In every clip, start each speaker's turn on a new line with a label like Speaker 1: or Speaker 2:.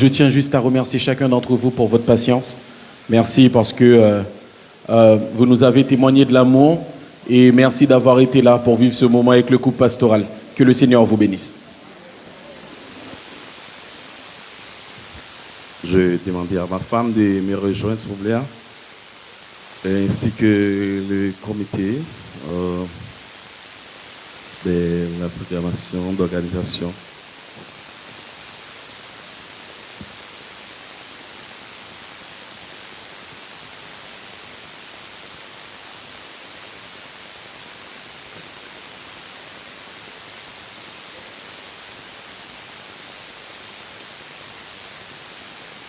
Speaker 1: Je tiens juste à remercier chacun d'entre vous pour votre patience. Merci parce que vous nous avez témoigné de l'amour et merci d'avoir été là pour vivre ce moment avec le couple pastoral. Que le Seigneur vous bénisse.
Speaker 2: Je demandais à ma femme de me rejoindre, s'il vous plaît, ainsi que le comité de la programmation d'organisation.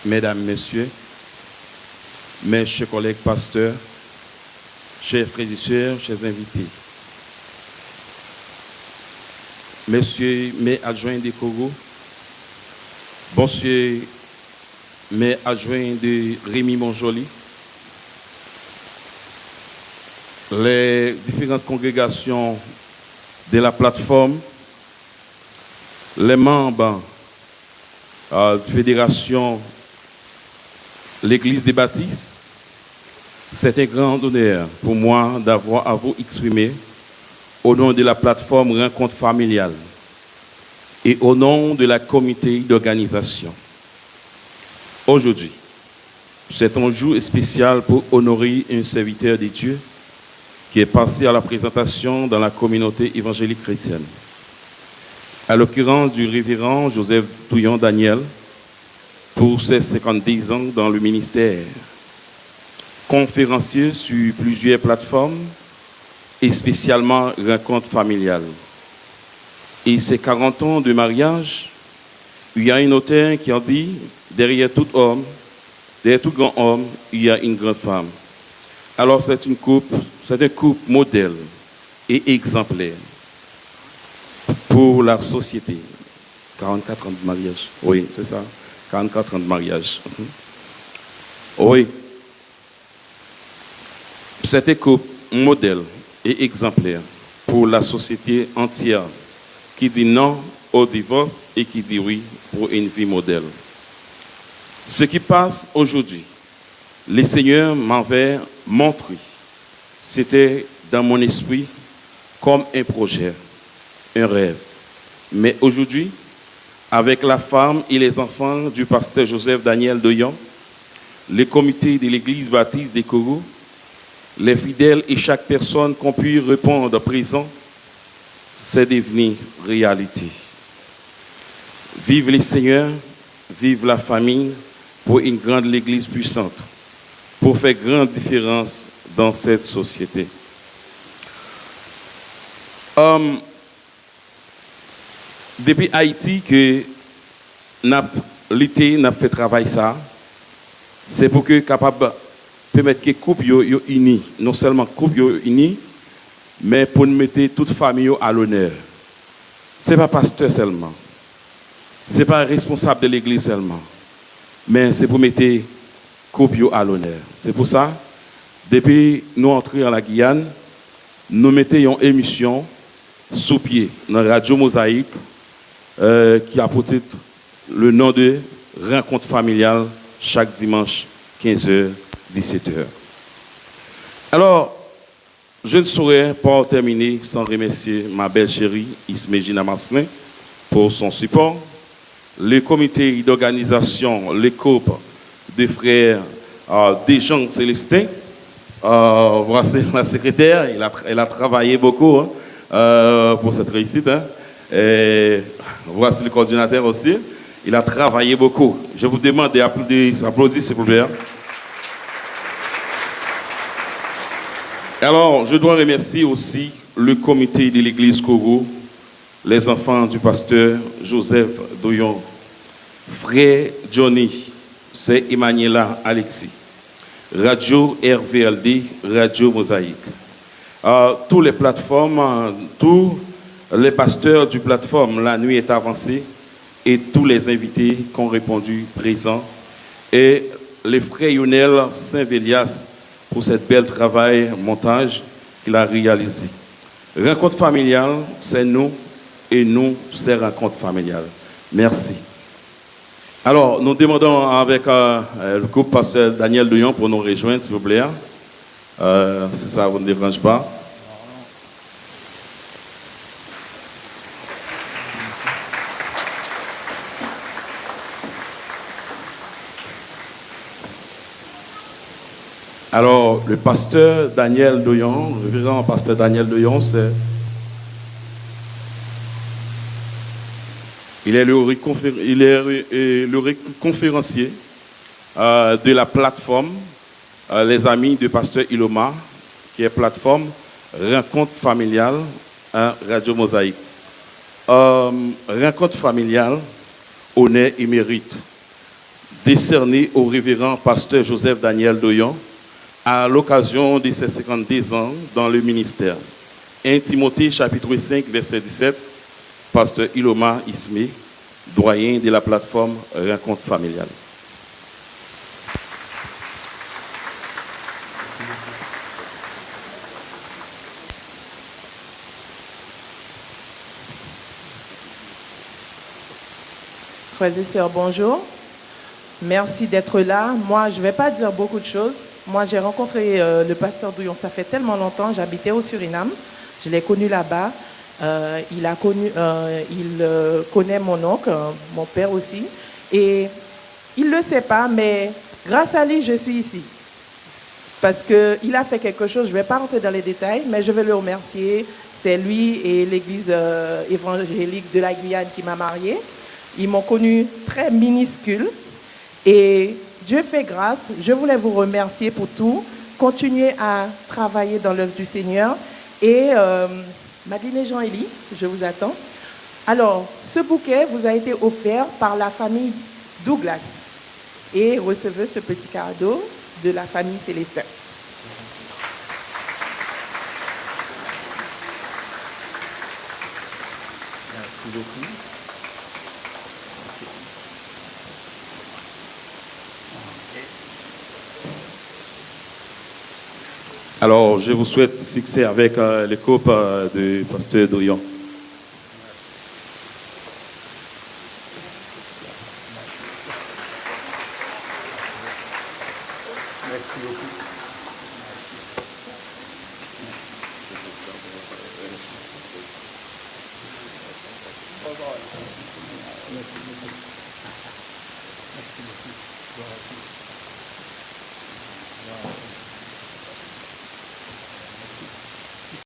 Speaker 2: Mesdames, Messieurs, mes chers collègues pasteurs, chers frères et sœurs, chers invités, Messieurs, mes adjoints de Kogo, Monsieur, mes adjoints de Rémi Monjoli, les différentes congrégations de la plateforme, les membres de la fédération l'Église des Baptistes, c'est un grand honneur pour moi d'avoir à vous exprimer au nom de la plateforme Rencontre familiale et au nom de la comité d'organisation. Aujourd'hui, c'est un jour spécial pour honorer un serviteur de Dieu qui est passé à la présentation dans la communauté évangélique chrétienne. À l'occurrence du révérend Joseph Douillon Daniel, pour ses 50 ans dans le ministère, conférencier sur plusieurs plateformes et spécialement rencontres familiales. Et ses 40 ans de mariage, il y a un auteur qui a dit, derrière tout homme, derrière tout grand homme, il y a une grande femme. Alors c'est un couple modèle et exemplaire pour la société. 44 ans de mariage, oui, c'est ça. 44 ans de mariage. Oui. C'est un couple modèle et exemplaire pour la société entière qui dit non au divorce et qui dit oui pour une vie modèle. Ce qui passe aujourd'hui, le Seigneur m'avait montré, c'était dans mon esprit comme un projet, un rêve. Mais aujourd'hui, avec la femme et les enfants du pasteur Joseph Daniel Douillon, le comité de l'Église baptiste des Kourou, les fidèles et chaque personne qu'on puisse répondre présent, c'est devenu réalité. Vive les Seigneurs, vive la famille pour une grande Église puissante, pour faire grande différence dans cette société. Depuis Haïti que l'été n'a fait travail ça, c'est pour que capable permettre que couple yo unis, non seulement couple yo unis, mais pour nous mettre toute famille à l'honneur. C'est pas pasteur seulement, c'est pas responsable de l'église seulement, mais c'est pour mettre couple à l'honneur. C'est pour ça, depuis nous entrons en la Guyane, nous mettons une émission sous pied dans la Radio Mosaïque. Qui a pour titre le nom de Rencontre familiale chaque dimanche 15h, 17h. Alors, je ne saurais pas terminer sans remercier ma belle chérie Ismégina Maslin pour son support, le comité d'organisation, les couples des frères Desjans Célestin, voici la secrétaire, elle a travaillé beaucoup pour cette réussite. Et voici le coordinateur aussi. Il a travaillé beaucoup. Je vous demande d'applaudir, s'il vous plaît. Alors, je dois remercier aussi le comité de l'église Kourou, les enfants du pasteur Joseph Douillon, frère Johnny, c'est Emmanuela Alexis, Radio RVLD, Radio Mosaïque. Toutes les plateformes, tous les pasteurs du plateforme, la nuit est avancée, et tous les invités qui ont répondu présents, et les frères Yonel Saint-Vélias pour cette belle travail montage qu'il a réalisé. Rencontre familiale, c'est nous, et nous, c'est rencontre familiale. Merci. Alors, nous demandons avec le groupe pasteur Daniel Douillon pour nous rejoindre, s'il vous plaît. Si ça ne vous dérange pas. Alors, le pasteur Daniel Douillon, le révérend pasteur Daniel Douillon, il est le conférencier de la plateforme Les Amis de Pasteur Iloma, qui est plateforme Rencontre familiale Radio Mosaïque. Rencontre familiale, honneur et mérite, décerné au révérend pasteur Joseph Daniel Douillon à l'occasion de ses 52 ans dans le ministère. 1 Timothée chapitre 5 verset 17, pasteur Iloma Ismé, doyen de la plateforme Rencontre familiale.
Speaker 3: Frères et sœurs, bonjour. Merci d'être là. Moi, je ne vais pas dire beaucoup de choses. Moi, j'ai rencontré le pasteur Douillon, ça fait tellement longtemps. J'habitais au Suriname. Je l'ai connu là-bas. Il connaît mon oncle, mon père aussi. Et il ne le sait pas, mais grâce à lui, je suis ici. Parce qu'il a fait quelque chose, je ne vais pas rentrer dans les détails, mais je vais le remercier. C'est lui et l'église évangélique de la Guyane qui m'a mariée. Ils m'ont connu très minuscule. Et Dieu fait grâce. Je voulais vous remercier pour tout. Continuez à travailler dans l'œuvre du Seigneur. Et Madeleine et Jean-Élie, je vous attends. Alors, ce bouquet vous a été offert par la famille Douglas. Et recevez ce petit cadeau de la famille Célestin.
Speaker 1: Merci beaucoup.
Speaker 2: Alors, je vous souhaite succès avec les coupes de pasteur Douillon.
Speaker 1: Merci beaucoup. Merci beaucoup.